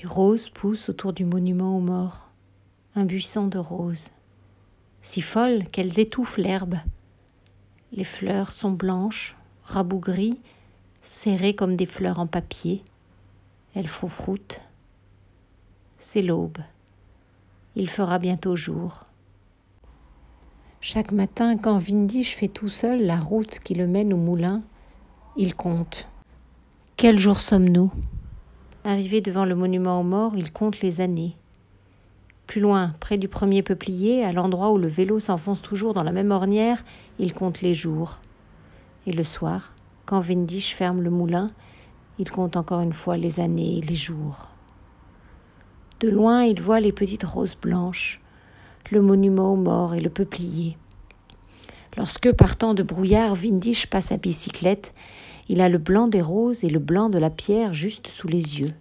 Les roses poussent autour du monument aux morts, un buisson de roses, si folles qu'elles étouffent l'herbe. Les fleurs sont blanches, rabougries, serrées comme des fleurs en papier. Elles froufroutent. C'est l'aube. Il fera bientôt jour. Chaque matin, quand Windisch fait tout seul la route qui le mène au moulin, il compte. Quel jour sommes-nous ? Arrivé devant le monument aux morts, il compte les années. Plus loin, près du premier peuplier, à l'endroit où le vélo s'enfonce toujours dans la même ornière, il compte les jours. Et le soir, quand Windisch ferme le moulin, il compte encore une fois les années et les jours. De loin, il voit les petites roses blanches, le monument aux morts et le peuplier. Lorsque, partant de brouillard, Windisch passe à bicyclette, il a le blanc des roses et le blanc de la pierre juste sous les yeux.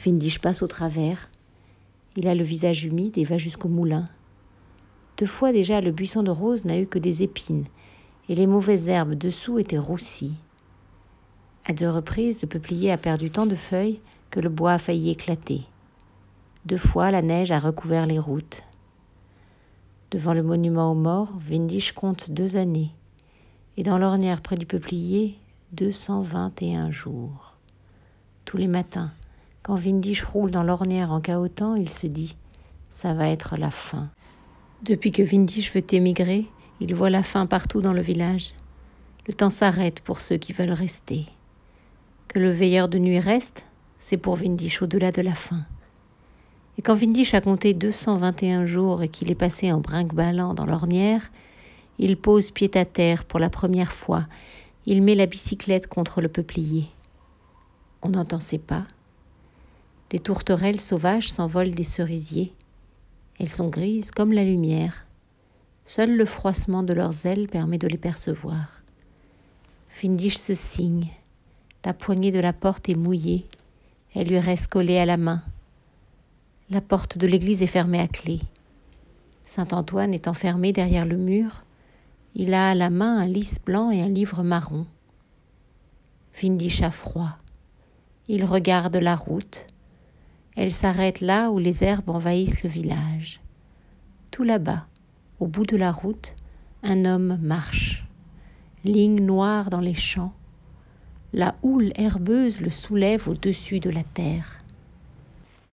Windisch passe au travers. Il a le visage humide et va jusqu'au moulin. 2 fois déjà, le buisson de roses n'a eu que des épines, et les mauvaises herbes dessous étaient roussies. À 2 reprises, le peuplier a perdu tant de feuilles que le bois a failli éclater. 2 fois, la neige a recouvert les routes. Devant le monument aux morts, Windisch compte 2 années, et dans l'ornière près du peuplier, 221 jours. Tous les matins, quand Windisch roule dans l'ornière en cahotant, il se dit « ça va être la fin ». Depuis que Windisch veut émigrer, il voit la fin partout dans le village. Le temps s'arrête pour ceux qui veulent rester. Que le veilleur de nuit reste, c'est pour Windisch au-delà de la fin. Et quand Windisch a compté 221 jours et qu'il est passé en brinque-ballant dans l'ornière, il pose pied à terre pour la première fois. Il met la bicyclette contre le peuplier. On n'entend ses pas. Des tourterelles sauvages s'envolent des cerisiers. Elles sont grises comme la lumière. Seul le froissement de leurs ailes permet de les percevoir. Windisch se signe. La poignée de la porte est mouillée. Elle lui reste collée à la main. La porte de l'église est fermée à clé. Saint-Antoine est enfermé derrière le mur. Il a à la main un lys blanc et un livre marron. Windisch a froid. Il regarde la route. Elle s'arrête là où les herbes envahissent le village. Tout là-bas, au bout de la route, un homme marche. Ligne noire dans les champs. La houle herbeuse le soulève au-dessus de la terre.